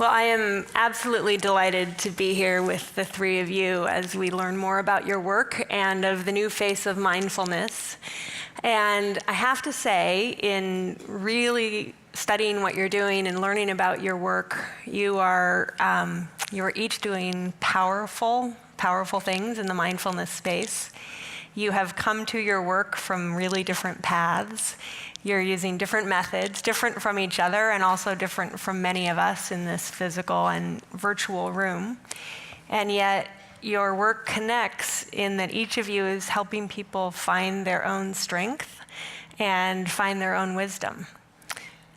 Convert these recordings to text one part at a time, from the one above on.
Well, I am absolutely delighted to be here with the three of you as we learn more about your work and of the new face of mindfulness. And I have to say, in really studying what you're doing and learning about your work, you are each doing powerful things in the mindfulness space. You have come to your work from really different paths. You're using different methods, different from each other and also different from many of us in this physical and virtual room. And yet your work connects in that each of you is helping people find their own strength and find their own wisdom.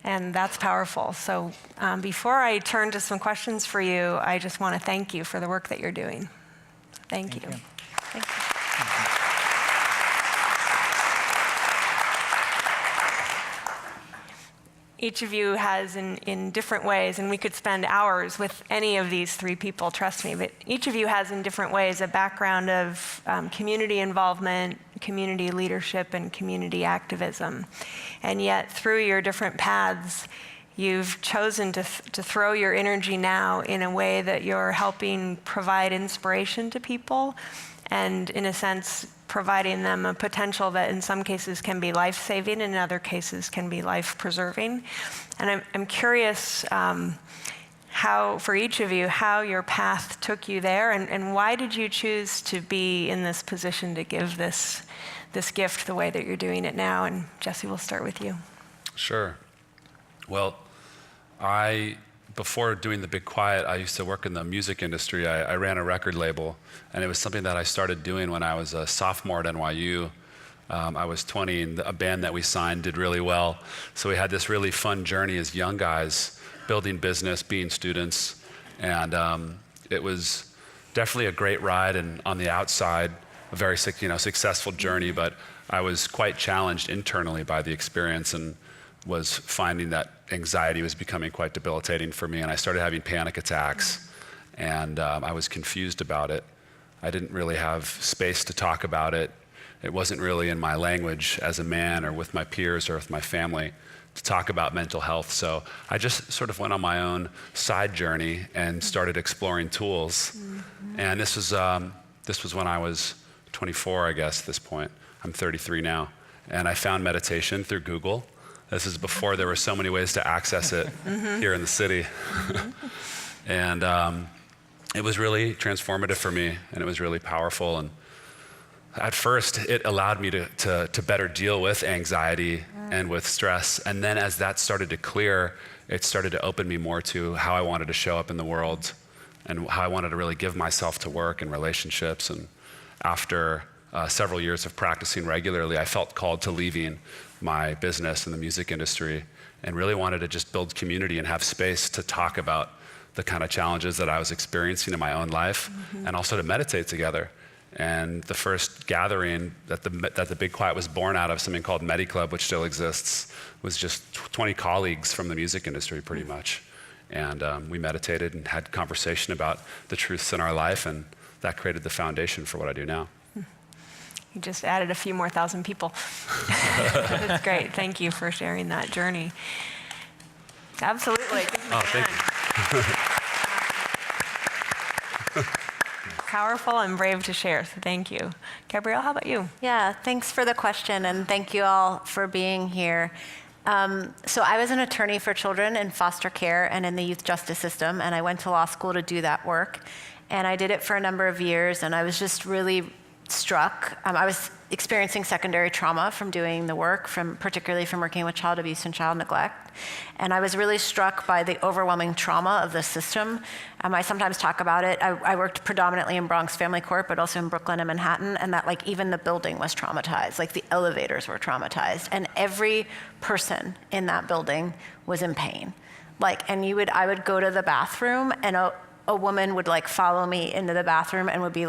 And that's powerful. So before I turn to some questions for you, I just want to thank you for the work that you're doing. Thank you. Thank you. Each of you has in different ways, and we could spend hours with any of these three people, trust me, but each of you has in different ways a background of community involvement, community leadership, and community activism. And yet through your different paths, you've chosen to throw your energy now in a way that you're helping provide inspiration to people and, in a sense, providing them a potential that in some cases can be life-saving and in other cases can be life-preserving. And I'm curious how, for each of you, how your path took you there and why did you choose to be in this position to give this gift the way that you're doing it now? And Jesse, we'll start with you. Sure. Well, before doing The Big Quiet, I used to work in the music industry. I ran a record label, and it was something that I started doing when I was a sophomore at NYU. I was 20, and a band that we signed did really well. So we had this really fun journey as young guys, building business, being students, and it was definitely a great ride, and on the outside, a very successful journey, but I was quite challenged internally by the experience and was finding that anxiety was becoming quite debilitating for me, and I started having panic attacks, and I was confused about it. I didn't really have space to talk about it. It wasn't really in my language as a man or with my peers or with my family to talk about mental health, so I just sort of went on my own side journey and started exploring tools. And this was when I was 24, I guess, at this point. I'm 33 now, and I found meditation through Google. This is before there were so many ways to access it here in the city. And it was really transformative for me, and it was really powerful. And at first, it allowed me to better deal with anxiety and with stress. And then as that started to clear, it started to open me more to how I wanted to show up in the world and how I wanted to really give myself to work and relationships. And after several years of practicing regularly, I felt called to leaving my business in the music industry and really wanted to just build community and have space to talk about the kind of challenges that I was experiencing in my own life and also to meditate together. And the first gathering that the Big Quiet was born out of, something called Medi Club, which still exists, was just 20 colleagues from the music industry pretty much. And we meditated and had conversation about the truths in our life, and that created the foundation for what I do now. You just added a few more thousand people. That's great. Thank you for sharing that journey. Absolutely. Oh, thank you. Powerful and brave to share, so thank you. Gabrielle, how about you? Yeah, thanks for the question, and thank you all for being here. So I was an attorney for children in foster care and in the youth justice system, and I went to law school to do that work. And I did it for a number of years, and I was just really struck. I was experiencing secondary trauma from doing the work, particularly from working with child abuse and child neglect. And I was really struck by the overwhelming trauma of the system. I sometimes talk about it. I worked predominantly in Bronx Family Court, but also in Brooklyn and Manhattan, and that even the building was traumatized, the elevators were traumatized, and every person in that building was in pain. I would go to the bathroom, and a woman would follow me into the bathroom and would be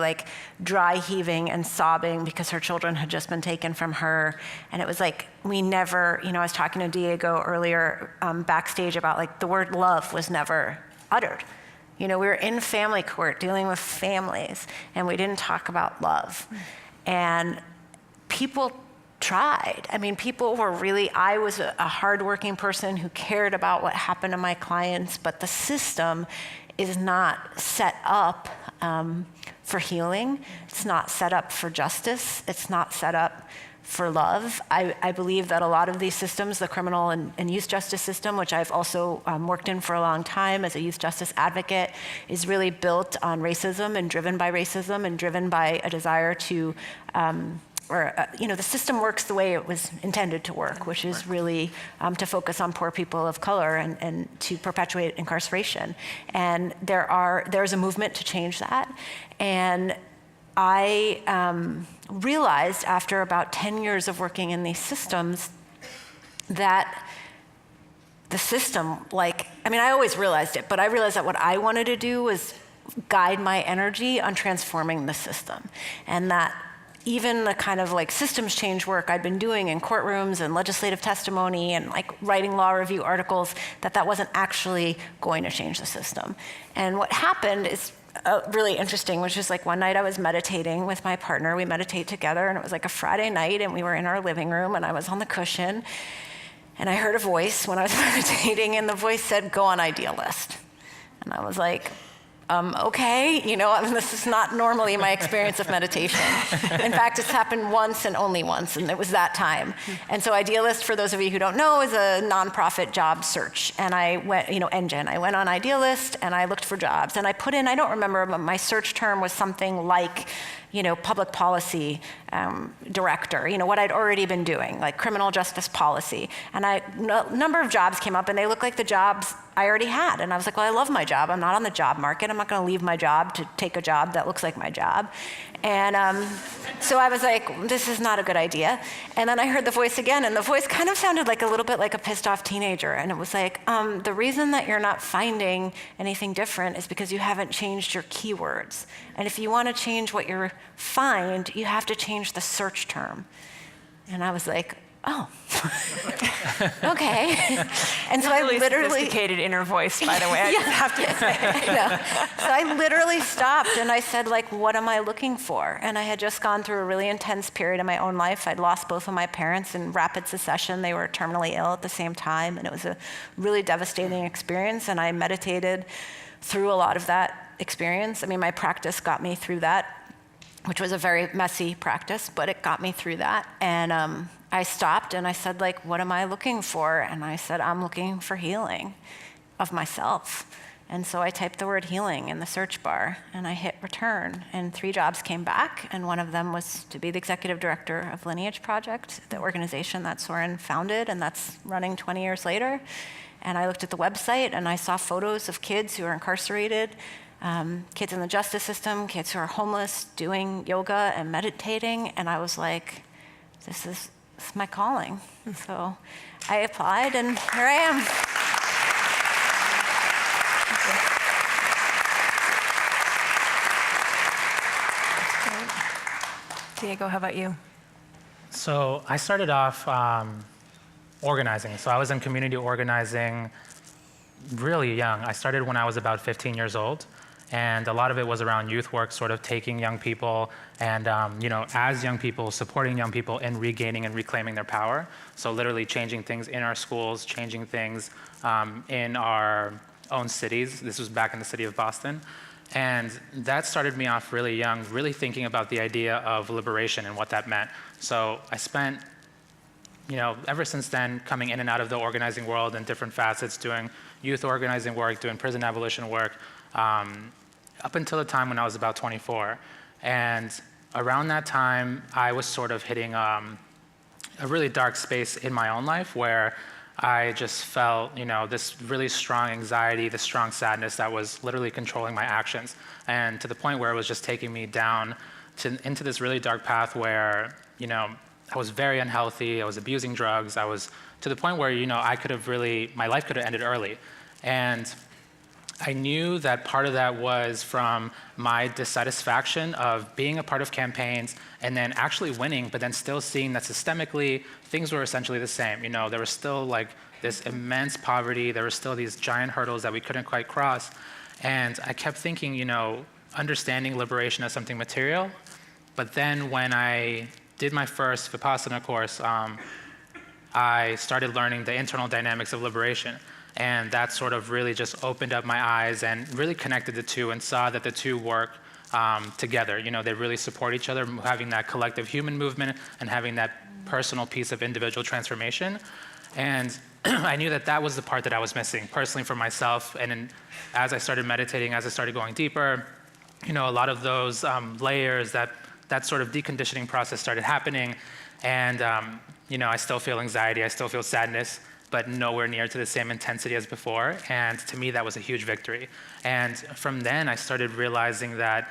dry heaving and sobbing because her children had just been taken from her. And it was we never, I was talking to Diego earlier backstage about the word love was never uttered. We were in family court dealing with families, and we didn't talk about love. And people tried. I mean, people were really, I was a hardworking person who cared about what happened to my clients, but the system is not set up for healing. It's not set up for justice. It's not set up for love. I believe that a lot of these systems, the criminal and youth justice system, which I've also worked in for a long time as a youth justice advocate, is really built on racism and driven by a desire to, the system works the way it was intended to work, which is really to focus on poor people of color and to perpetuate incarceration. And there's a movement to change that. And I realized after about 10 years of working in these systems that the system, I always realized it, but I realized that what I wanted to do was guide my energy on transforming the system. And that even the kind of systems change work I'd been doing in courtrooms and legislative testimony and writing law review articles, that wasn't actually going to change the system. And what happened is really interesting, which is one night I was meditating with my partner. We meditate together, and it was a Friday night, and we were in our living room, and I was on the cushion, and I heard a voice when I was meditating, and the voice said, "Go on Idealist." And I was like, okay, this is not normally my experience of meditation. In fact, it's happened once and only once, and it was that time. And so Idealist, for those of you who don't know, is a nonprofit job search. And I went, engine. I went on Idealist, and I looked for jobs. And I put in, I don't remember, but my search term was something like, public policy director, what I'd already been doing, criminal justice policy. And a number of jobs came up, and they looked like the jobs I already had. And I was like, well, I love my job. I'm not on the job market. I'm not going to leave my job to take a job that looks like my job. And so I was like, this is not a good idea. And then I heard the voice again, and the voice kind of sounded a little bit like a pissed off teenager. And it was like, the reason that you're not finding anything different is because you haven't changed your keywords. And if you want to change what you find, you have to change the search term. And I was like, oh, okay. And so really I literally sophisticated inner voice, by the way. I just have to say. So I literally stopped and I said, what am I looking for? And I had just gone through a really intense period in my own life. I'd lost both of my parents in rapid succession. They were terminally ill at the same time, and it was a really devastating experience. And I meditated through a lot of that experience. My practice got me through that, which was a very messy practice, but it got me through that. And I stopped and I said, what am I looking for? And I said, I'm looking for healing of myself. And so I typed the word healing in the search bar, and I hit return, and 3 jobs came back, and one of them was to be the executive director of Lineage Project, the organization that Soren founded, and that's running 20 years later. And I looked at the website, and I saw photos of kids who are incarcerated, kids in the justice system, kids who are homeless, doing yoga and meditating, and I was like, this is my calling. So I applied, and here I am. Diego, how about you? So I started off organizing. So I was in community organizing really young. I started when I was about 15 years old. And a lot of it was around youth work, sort of taking young people and, as young people, supporting young people in regaining and reclaiming their power. So literally changing things in our schools, changing things in our own cities. This was back in the city of Boston. And that started me off really young, really thinking about the idea of liberation and what that meant. So I spent, ever since then, coming in and out of the organizing world in different facets, doing youth organizing work, doing prison abolition work, up until the time when I was about 24. And around that time, I was sort of hitting a really dark space in my own life where I just felt, this really strong anxiety, this strong sadness that was literally controlling my actions. And to the point where it was just taking me down into this really dark path where, I was very unhealthy, I was abusing drugs, I was to the point where, my life could have ended early. And I knew that part of that was from my dissatisfaction of being a part of campaigns and then actually winning, but then still seeing that systemically things were essentially the same. There was still this immense poverty. There were still these giant hurdles that we couldn't quite cross. And I kept thinking, understanding liberation as something material. But then when I did my first Vipassana course, I started learning the internal dynamics of liberation. And that sort of really just opened up my eyes and really connected the two and saw that the two work together. You know, they really support each other, having that collective human movement and having that personal piece of individual transformation. And I knew that that was the part that I was missing personally for myself. And as I started meditating, as I started going deeper, you know, a lot of those layers, that sort of deconditioning process started happening. And, you know, I still feel anxiety, I still feel sadness, but nowhere near to the same intensity as before. And to me, that was a huge victory. And from then, I started realizing that,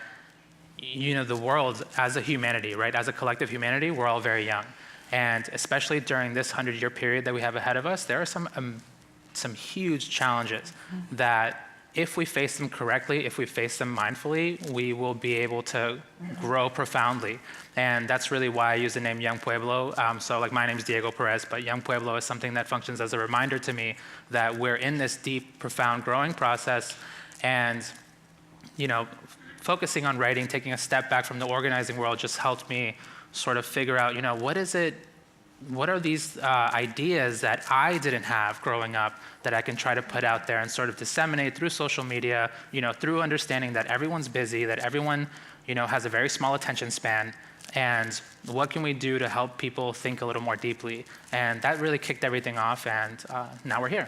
you know, the world as a humanity, right, as a collective humanity, we're all very young. And especially during this 100-year period that we have ahead of us, there are some huge challenges that if we face them correctly, if we face them mindfully, we will be able to grow profoundly. And that's really why I use the name Young Pueblo. So like my name's Diego Perez, but Young Pueblo is something that functions as a reminder to me that we're in this deep, profound growing process. And, you know, focusing on writing, taking a step back from the organizing world just helped me sort of figure out, you know, what are these ideas that I didn't have growing up that I can try to put out there and sort of disseminate through social media, you know, through understanding that everyone's busy, that everyone, you know, has a very small attention span, and what can we do to help people think a little more deeply? And that really kicked everything off, and now we're here.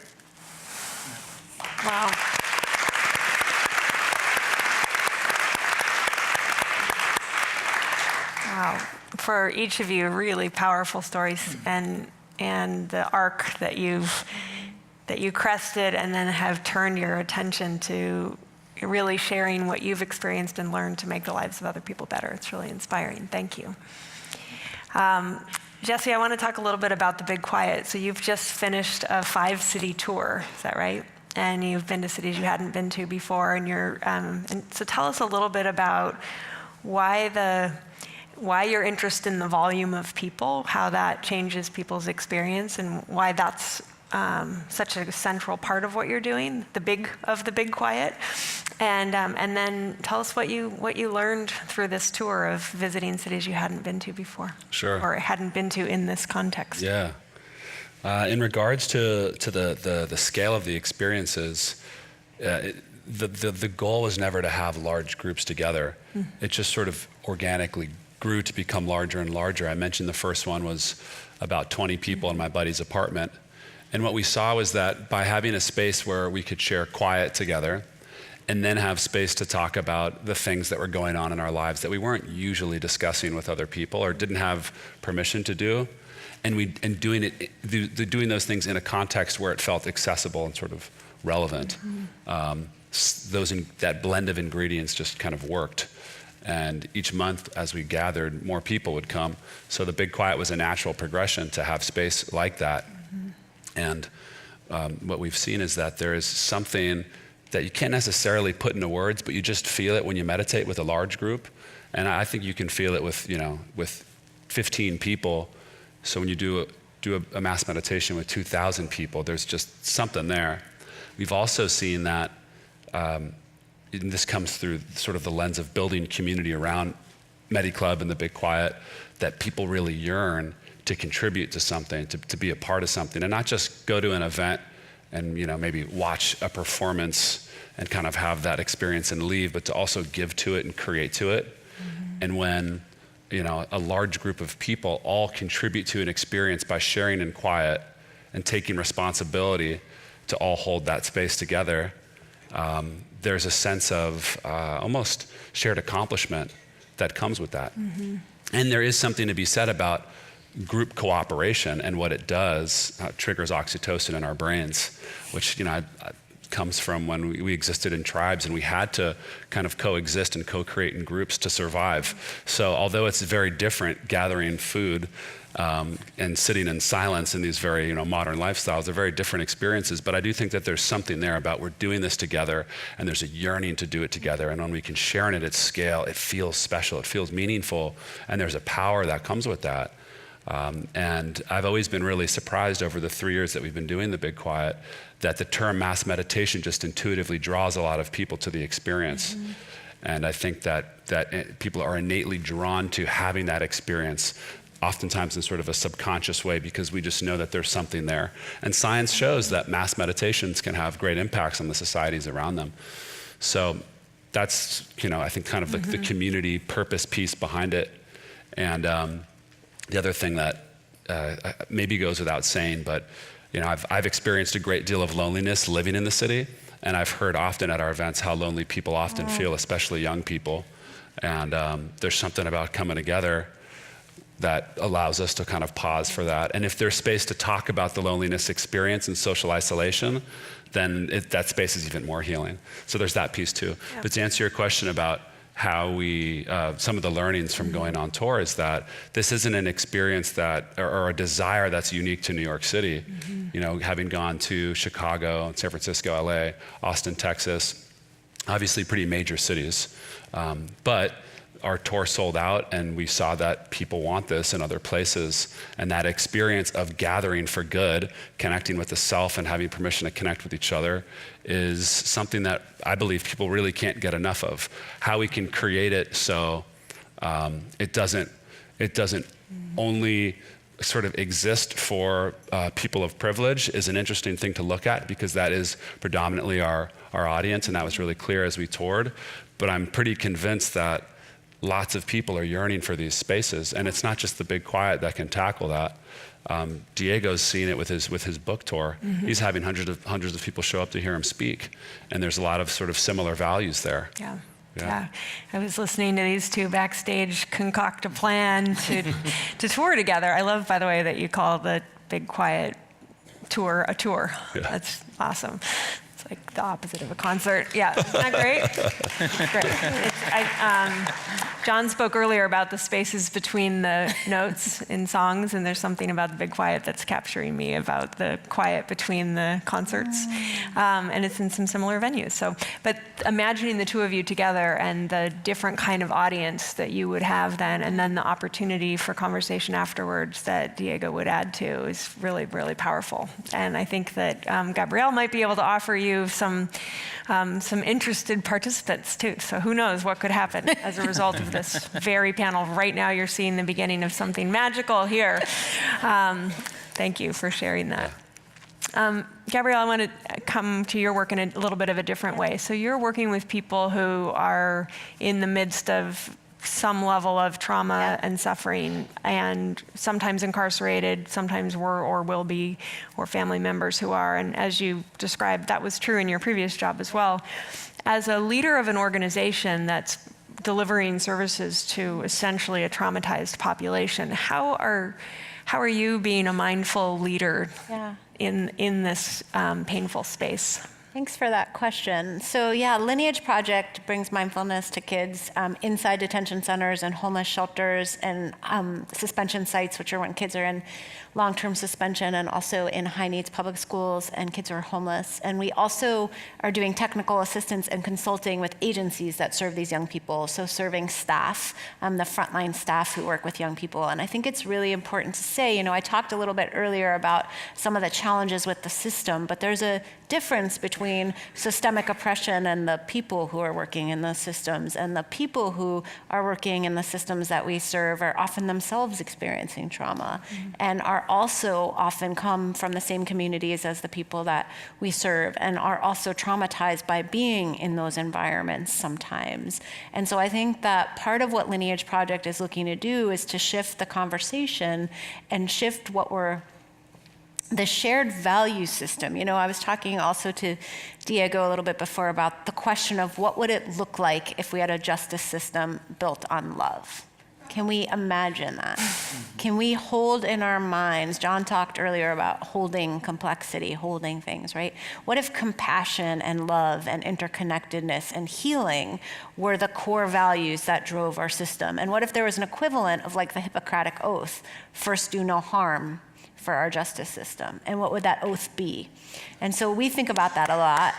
Wow. Wow. For each of you, really powerful stories, and the arc that you crested and then have turned your attention to really sharing what you've experienced and learned to make the lives of other people better. It's really inspiring. Thank you. Jesse, I want to talk a little bit about the Big Quiet. So you've just finished a 5-city tour, is that right? And you've been to cities you hadn't been to before, and so tell us a little bit about why your interest in the volume of people, how that changes people's experience, and why that's such a central part of what you're doing, the Big Quiet, and then tell us what you learned through this tour of visiting cities you hadn't been to before. Sure. Or hadn't been to in this context. Yeah. In regards to the scale of the experiences, the goal was never to have large groups together. It just sort of organically grew to become larger and larger. I mentioned the first one was about 20 people in my buddy's apartment. And what we saw was that by having a space where we could share quiet together and then have space to talk about the things that were going on in our lives that we weren't usually discussing with other people or didn't have permission to do, and doing those things in a context where it felt accessible and sort of relevant. That blend of ingredients just kind of worked. And each month, as we gathered, more people would come. So the Big Quiet was a natural progression to have space like that. And what we've seen is that there is something that you can't necessarily put into words, but you just feel it when you meditate with a large group. And I think you can feel it with 15 people. So when you do a mass meditation with 2,000 people, there's just something there. We've also seen that. And this comes through sort of the lens of building community around MediClub and the Big Quiet, that people really yearn to contribute to something, to be a part of something, and not just go to an event and, you know, maybe watch a performance and kind of have that experience and leave, but to also give to it and create to it. And when, you know, a large group of people all contribute to an experience by sharing in quiet and taking responsibility to all hold that space together, there's a sense of almost shared accomplishment that comes with that. And there is something to be said about group cooperation and what it does, triggers oxytocin in our brains, which, you know, comes from when we existed in tribes and we had to kind of coexist and co-create in groups to survive. So although it's very different gathering food and sitting in silence in these very, you know, modern lifestyles, they're very different experiences, but I do think that there's something there about we're doing this together and there's a yearning to do it together, and when we can share in it at scale, it feels special, it feels meaningful, and there's a power that comes with that. And I've always been really surprised over the 3 years that we've been doing the Big Quiet that the term mass meditation just intuitively draws a lot of people to the experience. And I think that people are innately drawn to having that experience oftentimes in sort of a subconscious way because we just know that there's something there. And science shows that mass meditations can have great impacts on the societies around them. So that's, I think kind of the community purpose piece behind it. And the other thing that maybe goes without saying, but I've experienced a great deal of loneliness living in the city, and I've heard often at our events how lonely people often feel, especially young people. And there's something about coming together that allows us to kind of pause for that. And if there's space to talk about the loneliness experience and social isolation, then that space is even more healing. So there's that piece too. Yeah. But to answer your question about how we, some of the learnings from going on tour is that this isn't an experience that, or a desire that's unique to New York City. Having gone to Chicago, San Francisco, LA, Austin, Texas, obviously pretty major cities. But our tour sold out, and we saw that people want this in other places. And that experience of gathering for good, connecting with the self and having permission to connect with each other is something that I believe people really can't get enough of. How we can create it so it doesn't only sort of exist for people of privilege is an interesting thing to look at, because that is predominantly our audience, and that was really clear as we toured. But I'm pretty convinced that lots of people are yearning for these spaces, and it's not just the Big Quiet that can tackle that. Diego's seen it with his book tour. He's having hundreds of people show up to hear him speak, and there's a lot of sort of similar values there. Yeah. I was listening to these two backstage concoct a plan to tour together. I love, by the way, that you call the Big Quiet tour a tour. Yeah. That's awesome. It's like the opposite of a concert. Yeah, isn't that great? Great. John spoke earlier about the spaces between the notes in songs, and there's something about the Big Quiet that's capturing me about the quiet between the concerts. And it's in some similar venues. So, but imagining the two of you together and the different kind of audience that you would have then, and then the opportunity for conversation afterwards that Diego would add to is really, really powerful. And I think that Gabrielle might be able to offer you some interested participants too. So who knows what could happen as a result of this very panel. Right now you're seeing the beginning of something magical here. Thank you for sharing that. Gabrielle, I want to come to your work in a little bit of a different way. So you're working with people who are in the midst of some level of trauma and suffering, and sometimes incarcerated, sometimes were or will be, or family members who are. And as you described, that was true in your previous job as well. As a leader of an organization that's delivering services to essentially a traumatized population, how are you being a mindful leader in this painful space? Thanks for that question. So Lineage Project brings mindfulness to kids inside detention centers and homeless shelters and suspension sites, which are when kids are in long-term suspension, and also in high needs public schools and kids who are homeless. And we also are doing technical assistance and consulting with agencies that serve these young people. So serving staff, the frontline staff who work with young people. And I think it's really important to say, I talked a little bit earlier about some of the challenges with the system, but there's a difference between systemic oppression and the people who are working in those systems. And the people who are working in the systems that we serve are often themselves experiencing trauma and are also often come from the same communities as the people that we serve, and are also traumatized by being in those environments sometimes. And so I think that part of what Lineage Project is looking to do is to shift the conversation and shift the shared value system. I was talking also to Diego a little bit before about the question of what would it look like if we had a justice system built on love? Can we imagine that? Can we hold in our minds, John talked earlier about holding complexity, holding things, right? What if compassion and love and interconnectedness and healing were the core values that drove our system? And what if there was an equivalent of like the Hippocratic Oath, first do no harm, for our justice system? And what would that oath be? And so we think about that a lot.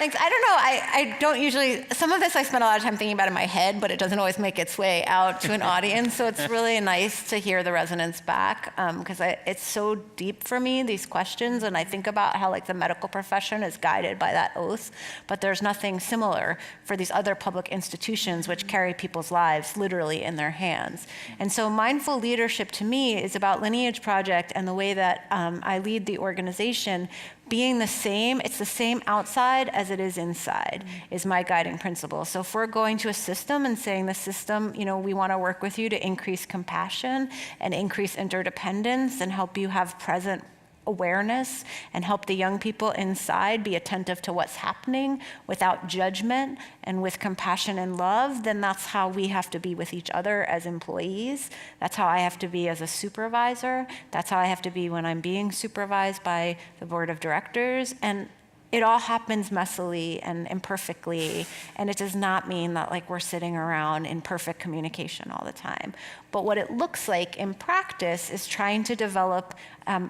Thanks. I don't know. I don't usually, some of this I spend a lot of time thinking about in my head, but it doesn't always make its way out to an audience. So it's really nice to hear the resonance back, because it's so deep for me, these questions. And I think about how like the medical profession is guided by that oath, but there's nothing similar for these other public institutions which carry people's lives literally in their hands. And so mindful leadership to me is about Lineage Project and the way that I lead the organization being the same. It's the same outside as it is inside, is my guiding principle. So if we're going to a system and saying the system, we want to work with you to increase compassion and increase interdependence and help you have present awareness and help the young people inside be attentive to what's happening without judgment and with compassion and love, then that's how we have to be with each other as employees. That's how I have to be as a supervisor. That's how I have to be when I'm being supervised by the board of directors. And it all happens messily and imperfectly, and it does not mean that like we're sitting around in perfect communication all the time. But what it looks like in practice is trying to develop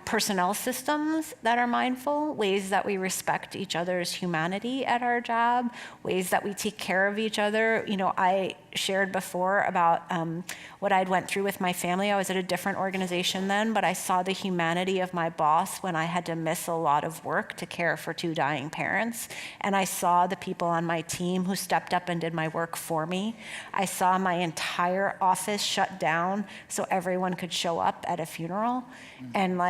personnel systems that are mindful, ways that we respect each other's humanity at our job, ways that we take care of each other. I shared before about what I'd went through with my family. I was at a different organization then, but I saw the humanity of my boss when I had to miss a lot of work to care for 2 dying parents. And I saw the people on my team who stepped up and did my work for me. I saw my entire office shut down so everyone could show up at a funeral. And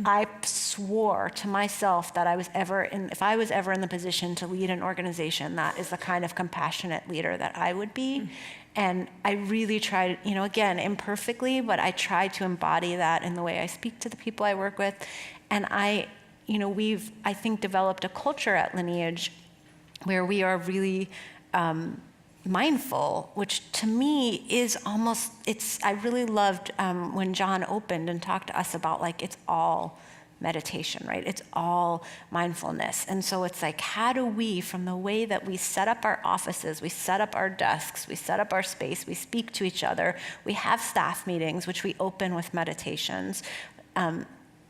I swore to myself that if I was ever in the position to lead an organization, that is the kind of compassionate leader that I would be. And I really tried, again, imperfectly, but I tried to embody that in the way I speak to the people I work with. And we've, I think, developed a culture at Lineage where we are really mindful, which to me is almost, I really loved when John opened and talked to us about it's all meditation, right? It's all mindfulness. And so it's how do we, from the way that we set up our offices, we set up our desks, we set up our space, we speak to each other, we have staff meetings, which we open with meditations,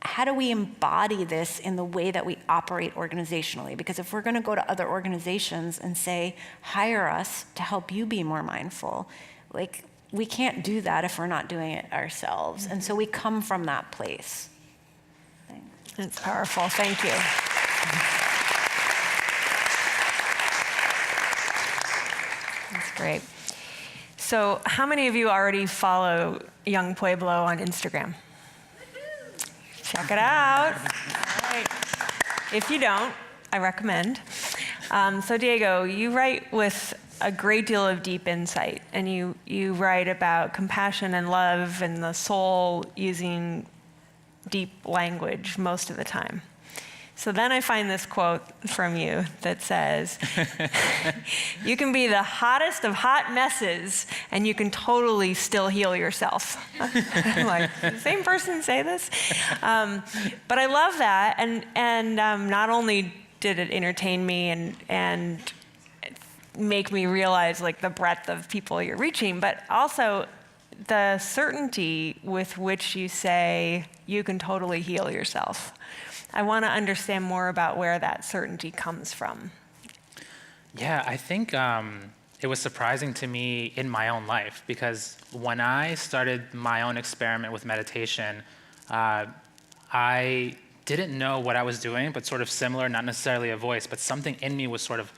how do we embody this in the way that we operate organizationally? Because if we're going to go to other organizations and say, hire us to help you be more mindful, we can't do that if we're not doing it ourselves. And so we come from that place. It's powerful. Thank you. That's great. So how many of you already follow Young Pueblo on Instagram? Check it out. All right. If you don't, I recommend. So Diego, you write with a great deal of deep insight, and you write about compassion and love and the soul using deep language most of the time. So then I find this quote from you that says, you can be the hottest of hot messes and you can totally still heal yourself. I'm like, did the same person say this? But I love that. And not only did it entertain me and make me realize the breadth of people you're reaching, but also the certainty with which you say you can totally heal yourself. I want to understand more about where that certainty comes from. Yeah, I think it was surprising to me in my own life, because when I started my own experiment with meditation, I didn't know what I was doing, but sort of similar, not necessarily a voice, but something in me was sort of,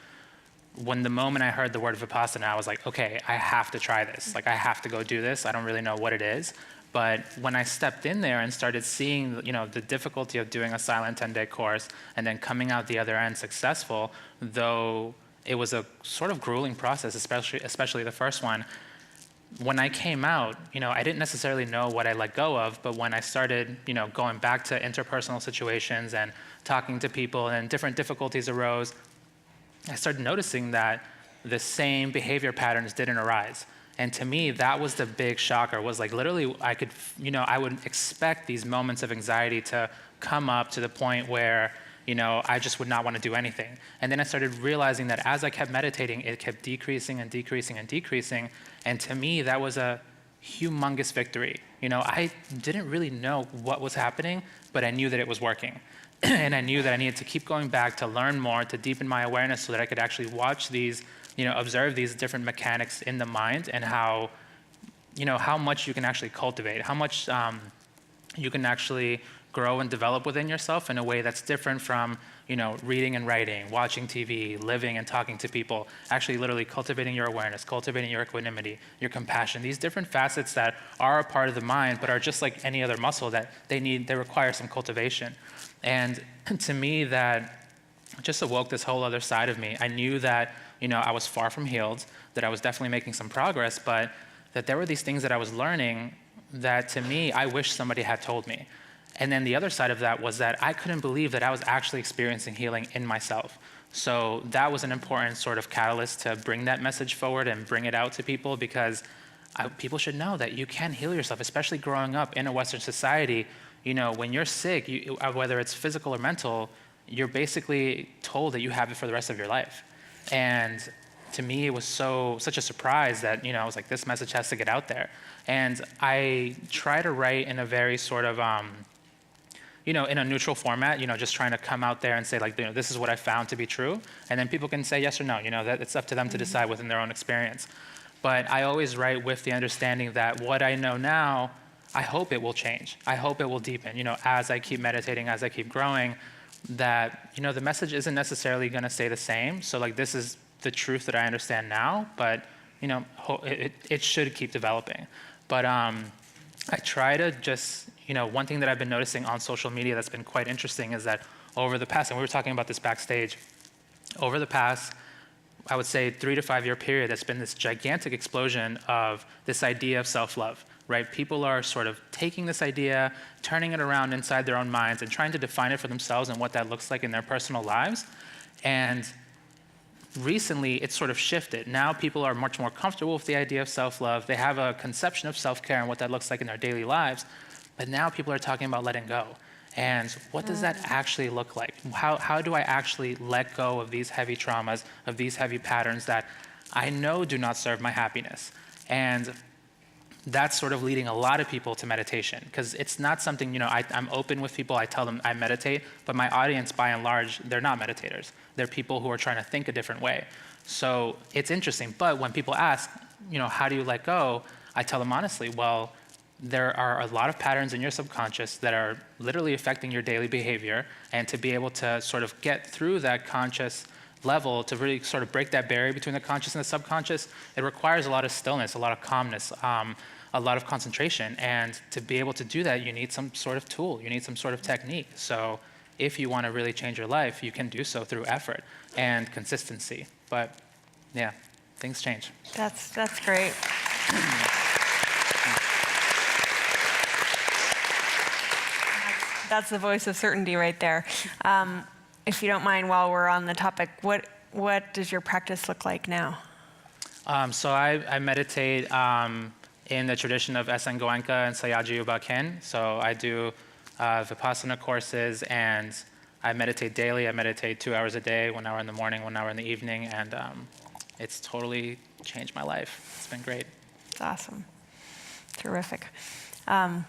when the moment I heard the word Vipassana, I was like, okay, I have to try this. I have to go do this. I don't really know what it is. But when I stepped in there and started seeing, the difficulty of doing a silent 10-day course and then coming out the other end successful, though it was a sort of grueling process, especially the first one, when I came out, I didn't necessarily know what I let go of, but when I started, going back to interpersonal situations and talking to people and different difficulties arose, I started noticing that the same behavior patterns didn't arise. And to me, that was the big shocker, was literally I would expect these moments of anxiety to come up to the point where, I just would not want to do anything. And then I started realizing that as I kept meditating, it kept decreasing and decreasing and decreasing. And to me, that was a humongous victory. I didn't really know what was happening, but I knew that it was working. and I knew that I needed to keep going back to learn more, to deepen my awareness so that I could actually watch these, observe these different mechanics in the mind and how much you can actually cultivate, how much you can actually grow and develop within yourself in a way that's different from, reading and writing, watching TV, living and talking to people, actually literally cultivating your awareness, cultivating your equanimity, your compassion, these different facets that are a part of the mind, but are just like any other muscle that they require some cultivation. And to me, that just awoke this whole other side of me. I knew that, I was far from healed, that I was definitely making some progress, but that there were these things that I was learning that to me, I wish somebody had told me. And then the other side of that was that I couldn't believe that I was actually experiencing healing in myself. So that was an important sort of catalyst to bring that message forward and bring it out to people, because people should know that you can heal yourself, especially growing up in a Western society. When you're sick, whether it's physical or mental, you're basically told that you have it for the rest of your life. And to me, it was such a surprise that, I was like, this message has to get out there. And I try to write in a very sort of, in a neutral format, just trying to come out there and say, like, this is what I found to be true. And then people can say yes or no, that it's up to them to decide within their own experience. But I always write with the understanding that what I know now, I hope it will change. I hope it will deepen, as I keep meditating, as I keep growing, that, the message isn't necessarily going to stay the same. So like, this is the truth that I understand now, but, it should keep developing. But I try to just, one thing that I've been noticing on social media that's been quite interesting is that over the past, and we were talking about this backstage, over the past, I would say 3 to 5 year period, there's been this gigantic explosion of this idea of self-love, right? People are sort of taking this idea, turning it around inside their own minds and trying to define it for themselves and what that looks like in their personal lives. And recently, it's sort of shifted. Now people are much more comfortable with the idea of self-love. They have a conception of self-care and what that looks like in their daily lives. But now people are talking about letting go. And what does that actually look like? How do I actually let go of these heavy traumas, of these heavy patterns that I know do not serve my happiness? And that's sort of leading a lot of people to meditation, because it's not something, I'm open with people, I tell them I meditate, but my audience, by and large, they're not meditators. They're people who are trying to think a different way. So it's interesting, but when people ask, how do you let go? I tell them honestly, well, there are a lot of patterns in your subconscious that are literally affecting your daily behavior, and to be able to sort of get through that conscious level, to really sort of break that barrier between the conscious and the subconscious, it requires a lot of stillness, a lot of calmness, a lot of concentration. And to be able to do that, you need some sort of tool, you need some sort of technique. So if you want to really change your life, you can do so through effort and consistency. But yeah, things change. That's great. That's the voice of certainty right there. If you don't mind, while we're on the topic, what does your practice look like now? So I meditate in the tradition of Esen Goenka and Sayaji Ubaken. So I do Vipassana courses, and I meditate daily. I meditate 2 hours a day, 1 hour in the morning, 1 hour in the evening, and it's totally changed my life. It's been great. It's awesome. Terrific.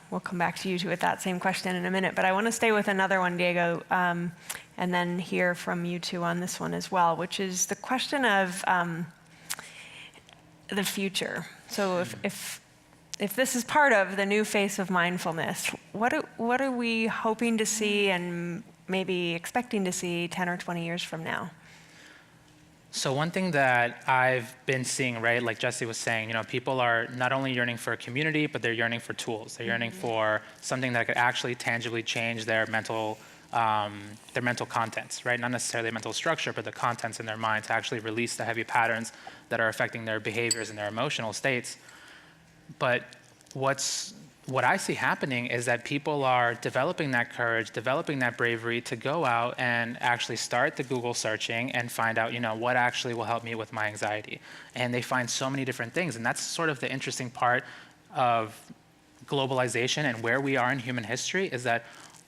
We'll come back to you two with that same question in a minute, but I want to stay with another one, Diego, and then hear from you two on this one as well, which is the question of the future. So if this is part of the new face of mindfulness, what are we hoping to see and maybe expecting to see 10 or 20 years from now? So one thing that I've been seeing, right, like Jesse was saying, people are not only yearning for a community, but they're yearning for tools. They're yearning for something that could actually tangibly change their mental contents, right? Not necessarily mental structure, but the contents in their mind to actually release the heavy patterns that are affecting their behaviors and their emotional states. But what I see happening is that people are developing that courage, developing that bravery to go out and actually start the Google searching and find out, what actually will help me with my anxiety. And they find so many different things. And that's sort of the interesting part of globalization and where we are in human history, is that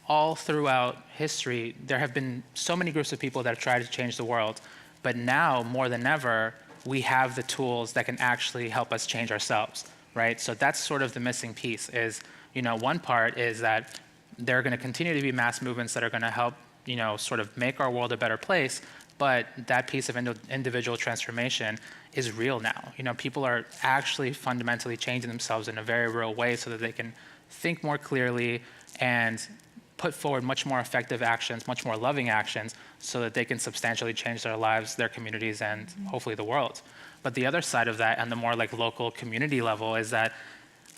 all throughout history, there have been so many groups of people that have tried to change the world. But now, more than ever, we have the tools that can actually help us change ourselves. Right? So that's sort of the missing piece is, one part is that there are going to continue to be mass movements that are going to help sort of make our world a better place, but that piece of individual transformation is real now. People are actually fundamentally changing themselves in a very real way so that they can think more clearly and put forward much more effective actions, much more loving actions, so that they can substantially change their lives, their communities, and hopefully the world. But the other side of that, and the more like local community level, is that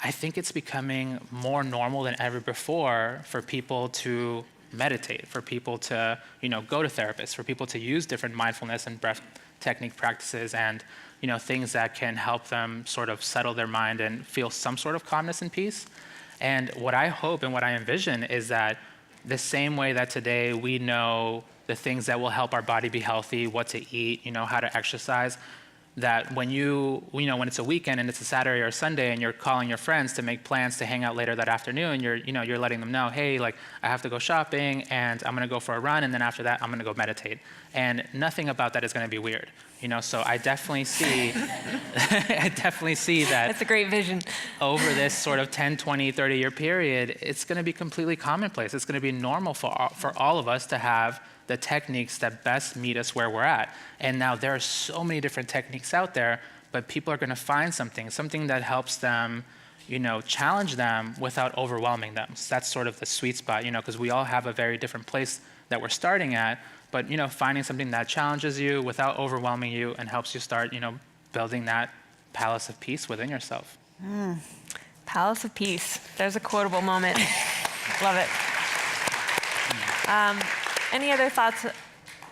I think it's becoming more normal than ever before for people to meditate, for people to go to therapists, for people to use different mindfulness and breath technique practices and things that can help them sort of settle their mind and feel some sort of calmness and peace. And what I hope and what I envision is that the same way that today we know the things that will help our body be healthy, what to eat, how to exercise, that when when it's a weekend and it's a Saturday or a Sunday and you're calling your friends to make plans to hang out later that afternoon, you're letting them know, hey, like I have to go shopping and I'm gonna go for a run, and then after that I'm gonna go meditate. And nothing about that is gonna be weird. So I definitely see that. That's a great vision. Over this sort of 10, 20, 30-year period, it's gonna be completely commonplace. It's gonna be normal for all of us to have the techniques that best meet us where we're at. And now there are so many different techniques out there, but people are gonna find something that helps them, challenge them without overwhelming them. So that's sort of the sweet spot, because we all have a very different place that we're starting at, but finding something that challenges you without overwhelming you and helps you start, building that palace of peace within yourself. Palace of peace. There's a quotable moment. Love it. Any other thoughts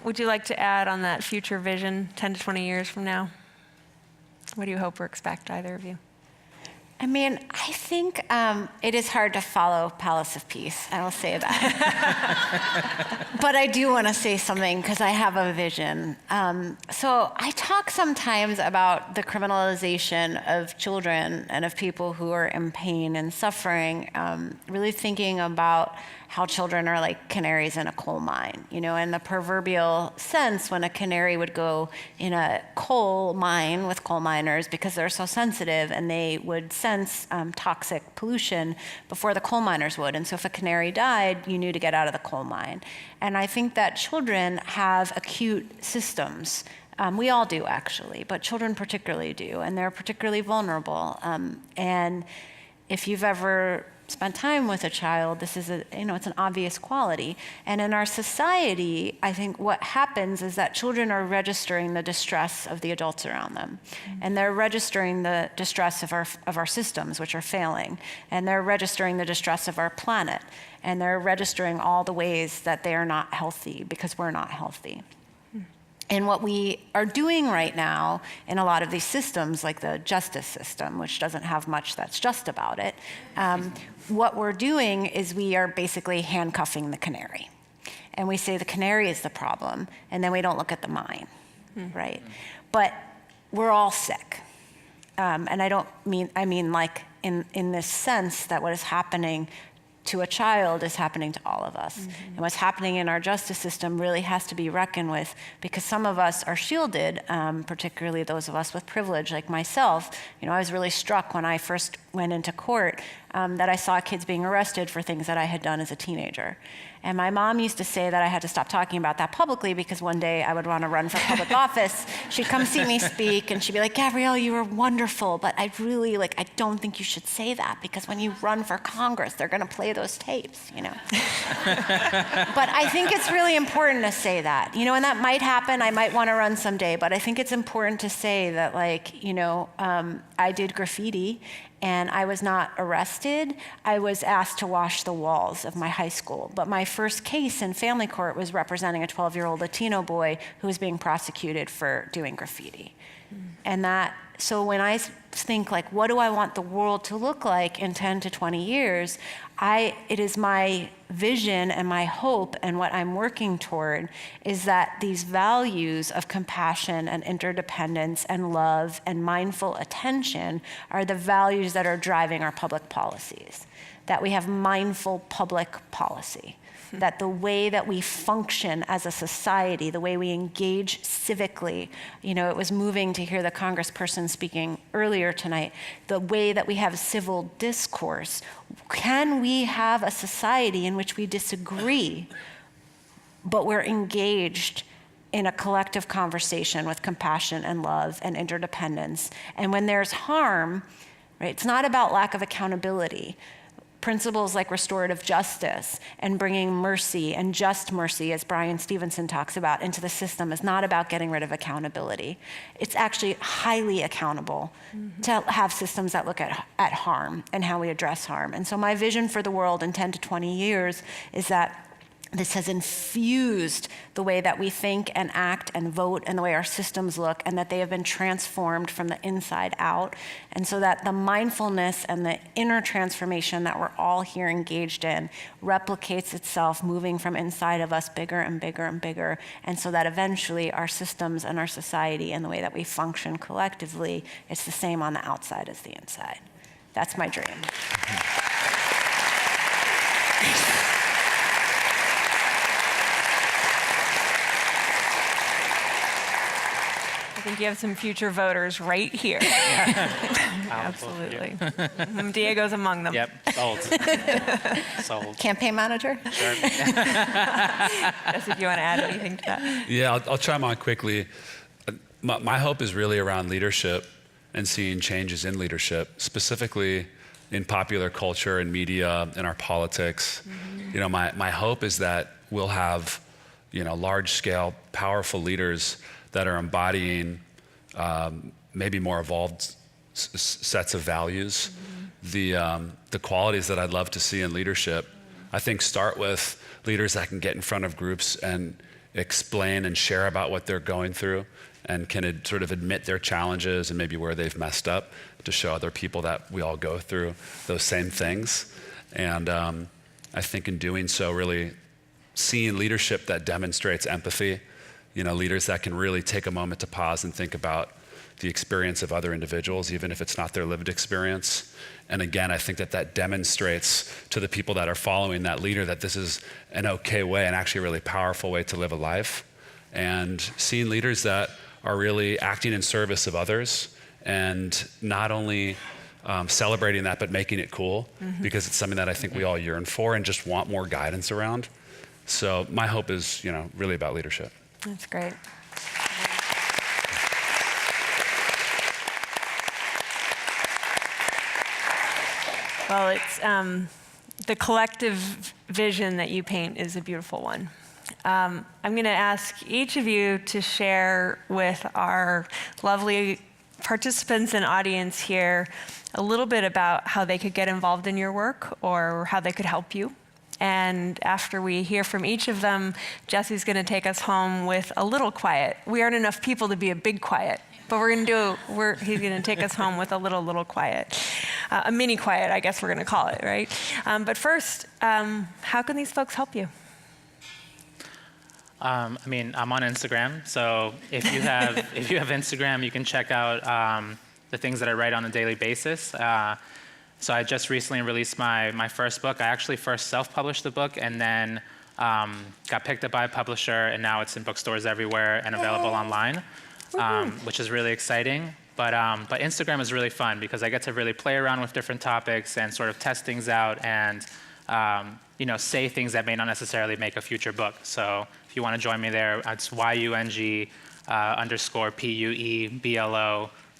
would you like to add on that future vision 10 to 20 years from now? What do you hope or expect, either of you? I mean, I think it is hard to follow Palace of Peace, I will say that. But I do want to say something because I have a vision. So I talk sometimes about the criminalization of children and of people who are in pain and suffering, really thinking about how children are like canaries in a coal mine, in the proverbial sense when a canary would go in a coal mine with coal miners because they're so sensitive and they would sense toxic pollution before the coal miners would. And so if a canary died, you knew to get out of the coal mine. And I think that children have acute systems. We all do actually, but children particularly do, and they're particularly vulnerable. And if you've ever spent time with a child, this is it's an obvious quality. And in our society, I think what happens is that children are registering the distress of the adults around them. And they're registering the distress of our systems, which are failing. And they're registering the distress of our planet. And they're registering all the ways that they are not healthy because we're not healthy. And what we are doing right now in a lot of these systems, like the justice system, which doesn't have much that's just about it, what we're doing is we are basically handcuffing the canary. And we say the canary is the problem, and then we don't look at the mine, right? But we're all sick. And I mean like in this sense that what is happening to a child is happening to all of us. And what's happening in our justice system really has to be reckoned with, because some of us are shielded, particularly those of us with privilege like myself. I was really struck when I first went into court that I saw kids being arrested for things that I had done as a teenager. And my mom used to say that I had to stop talking about that publicly because one day I would want to run for public office. She'd come see me speak and she'd be like, Gabrielle, you were wonderful, but I really, I don't think you should say that because when you run for Congress, they're going to play those tapes, But I think it's really important to say that, and that might happen. I might want to run someday, but I think it's important to say that, I did graffiti and I was not arrested. I was asked to wash the walls of my high school. But my first case in family court was representing a 12-year-old Latino boy who was being prosecuted for doing graffiti. And so when I think what do I want the world to look like in 10 to 20 years, it is my vision and my hope, and what I'm working toward is that these values of compassion and interdependence and love and mindful attention are the values that are driving our public policies, that we have mindful public policy. That the way that we function as a society, the way we engage civically, it was moving to hear the congressperson speaking earlier tonight, the way that we have civil discourse. Can we have a society in which we disagree but we're engaged in a collective conversation with compassion and love and interdependence. And when there's harm, right, it's not about lack of accountability. Principles like restorative justice and bringing mercy and just mercy, as Brian Stevenson talks about, into the system is not about getting rid of accountability. It's actually highly accountable to have systems that look at harm and how we address harm. And so my vision for the world in 10 to 20 years is that this has infused the way that we think and act and vote and the way our systems look, and that they have been transformed from the inside out. And so that the mindfulness and the inner transformation that we're all here engaged in replicates itself, moving from inside of us bigger and bigger and bigger. And so that eventually our systems and our society and the way that we function collectively, it's the same on the outside as the inside. That's my dream. I think you have some future voters right here. Absolutely. Diego's among them. Yep, sold. Sold. Campaign manager? Sure. Jess, if you want to add anything to that. Yeah, I'll chime on quickly. My hope is really around leadership and seeing changes in leadership, specifically in popular culture and media and our politics. You know, my hope is that we'll have, large-scale, powerful leaders that are embodying maybe more evolved sets of values. The qualities that I'd love to see in leadership, I think, start with leaders that can get in front of groups and explain and share about what they're going through and can sort of admit their challenges and maybe where they've messed up to show other people that we all go through those same things. And I think in doing so, really seeing leadership that demonstrates empathy, leaders that can really take a moment to pause and think about the experience of other individuals, even if it's not their lived experience. And again, I think that demonstrates to the people that are following that leader that this is an okay way and actually a really powerful way to live a life. And seeing leaders that are really acting in service of others and not only celebrating that, but making it cool, because it's something that I think we all yearn for and just want more guidance around. So my hope is, really about leadership. That's great. Well, it's the collective vision that you paint is a beautiful one. I'm going to ask each of you to share with our lovely participants and audience here a little bit about how they could get involved in your work or how they could help you. And after we hear from each of them, Jesse's going to take us home with a little quiet. We aren't enough people to be a big quiet, but he's going to take us home with a little quiet. A mini quiet, I guess we're going to call it, right? But first, how can these folks help you? I'm on Instagram, so if you have Instagram, you can check out the things that I write on a daily basis. So I just recently released my first book. I actually first self-published the book and then got picked up by a publisher, and now it's in bookstores everywhere and available online, which is really exciting. But Instagram is really fun because I get to really play around with different topics and sort of test things out and say things that may not necessarily make a future book. So if you want to join me there, it's YUNG_PUEBLO.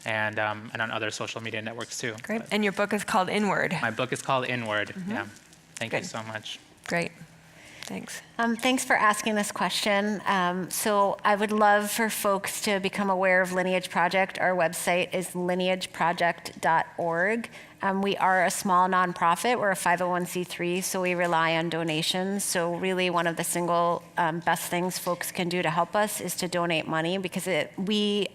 And on other social media networks too. Great. And your book is called Inward. My book is called Inward. Yeah. Thank you so much. Great. Thanks. Thanks for asking this question. So I would love for folks to become aware of Lineage Project. Our website is lineageproject.org. We are a small nonprofit. We're a 501c3, so we rely on donations. So really one of the single best things folks can do to help us is to donate money, because we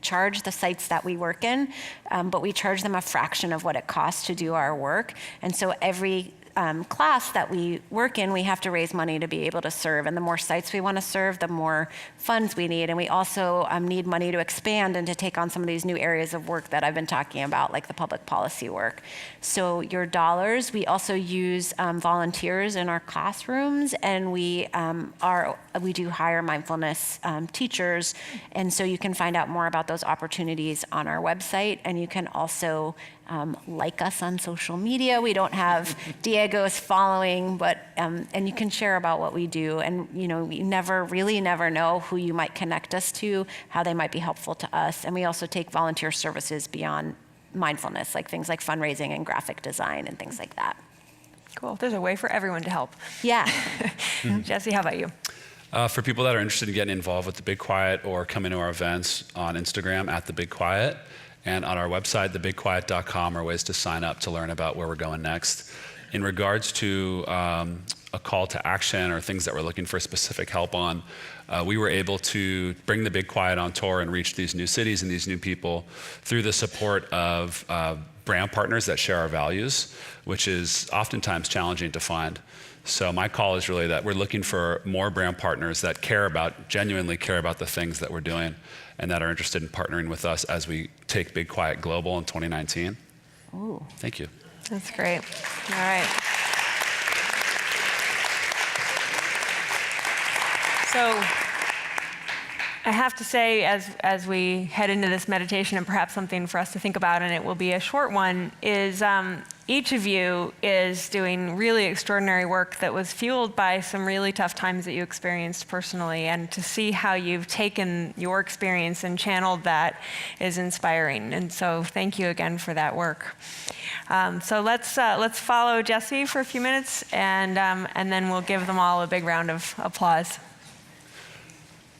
charge the sites that we work in, but we charge them a fraction of what it costs to do our work. And so every class that we work in, we have to raise money to be able to serve. And the more sites we want to serve, the more funds we need. And we also need money to expand and to take on some of these new areas of work that I've been talking about, like the public policy work. So your dollars, we also use volunteers in our classrooms, and we do hire mindfulness teachers. And so you can find out more about those opportunities on our website, and you can also like us on social media. We don't have Diego's following, but and you can share about what we do. And you never know who you might connect us to, how they might be helpful to us. And we also take volunteer services beyond mindfulness, like things like fundraising and graphic design and things like that. Cool. There's a way for everyone to help. Yeah. Jesse, how about you? For people that are interested in getting involved with The Big Quiet or coming to our events on Instagram at The Big Quiet, and on our website, thebigquiet.com, are ways to sign up to learn about where we're going next. In regards to a call to action or things that we're looking for specific help on, we were able to bring The Big Quiet on tour and reach these new cities and these new people through the support of brand partners that share our values, which is oftentimes challenging to find. So my call is really that we're looking for more brand partners that genuinely care about the things that we're doing and that are interested in partnering with us as we take Big Quiet global in 2019. Ooh. Thank you. That's great. All right. So I have to say, as we head into this meditation, and perhaps something for us to think about, and it will be a short one, is each of you is doing really extraordinary work that was fueled by some really tough times that you experienced personally, and to see how you've taken your experience and channeled that is inspiring. And so thank you again for that work. So let's follow Jesse for a few minutes, and then we'll give them all a big round of applause.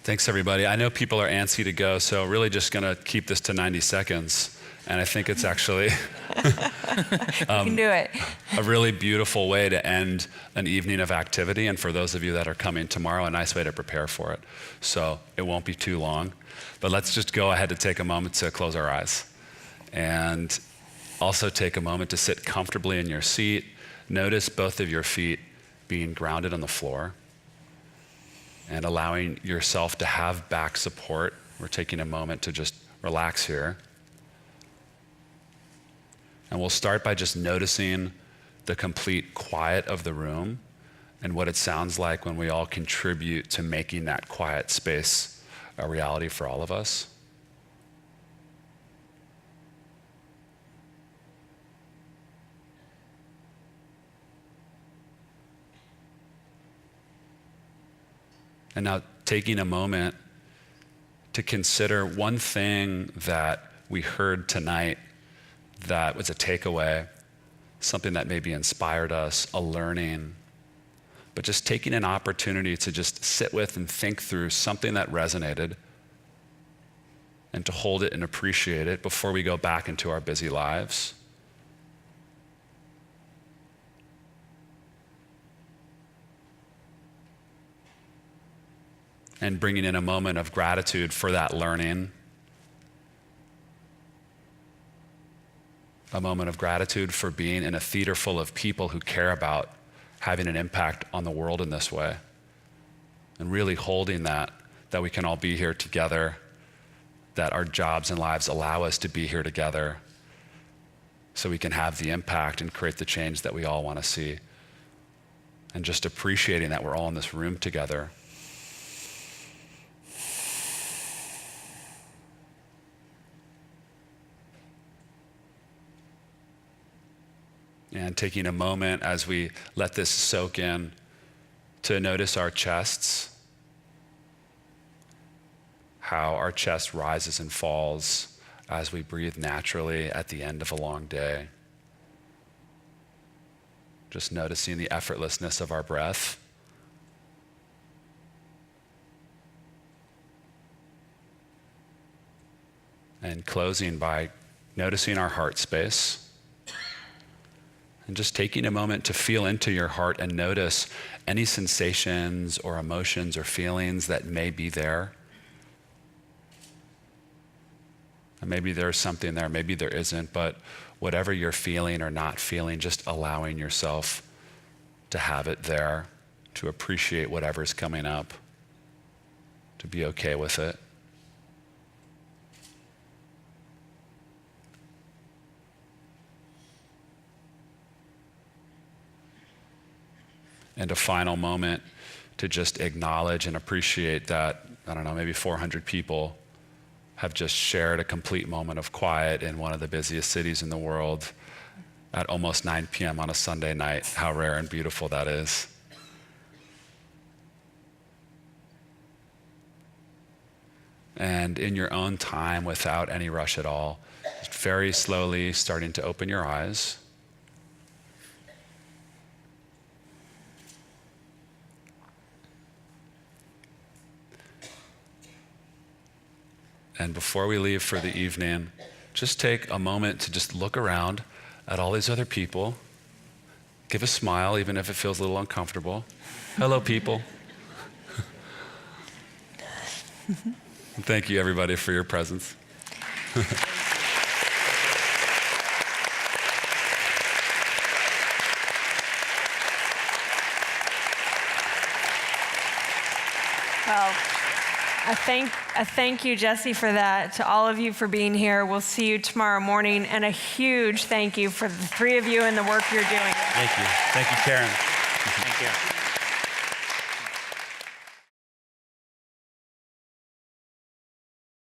Thanks, everybody. I know people are antsy to go, so really just going to keep this to 90 seconds. And I think it's actually You can do it. a really beautiful way to end an evening of activity. And for those of you that are coming tomorrow, a nice way to prepare for it. So it won't be too long. But let's just go ahead to take a moment to close our eyes. And also take a moment to sit comfortably in your seat. Notice both of your feet being grounded on the floor. And allowing yourself to have back support. We're taking a moment to just relax here. And we'll start by just noticing the complete quiet of the room and what it sounds like when we all contribute to making that quiet space a reality for all of us. And now taking a moment to consider one thing that we heard tonight that was a takeaway, something that maybe inspired us, a learning, but just taking an opportunity to just sit with and think through something that resonated and to hold it and appreciate it before we go back into our busy lives. And bringing in a moment of gratitude for that learning. A moment of gratitude for being in a theater full of people who care about having an impact on the world in this way. And really holding that we can all be here together, that our jobs and lives allow us to be here together so we can have the impact and create the change that we all want to see. And just appreciating that we're all in this room together. And taking a moment as we let this soak in to notice our chests, how our chest rises and falls as we breathe naturally at the end of a long day. Just noticing the effortlessness of our breath. And closing by noticing our heart space. And just taking a moment to feel into your heart and notice any sensations or emotions or feelings that may be there. And maybe there's something there, maybe there isn't, but whatever you're feeling or not feeling, just allowing yourself to have it there, to appreciate whatever's coming up, to be okay with it. And a final moment to just acknowledge and appreciate that, I don't know, maybe 400 people have just shared a complete moment of quiet in one of the busiest cities in the world at almost 9 p.m. on a Sunday night. How rare and beautiful that is. And in your own time, without any rush at all, just very slowly starting to open your eyes. And before we leave for the evening, just take a moment to just look around at all these other people. Give a smile, even if it feels a little uncomfortable. Hello, people. Thank you, everybody, for your presence. Well, I thank you, Jesse, for that. To all of you for being here. We'll see you tomorrow morning. And a huge thank you for the three of you and the work you're doing. Thank you. Thank you, Karen. Thank you.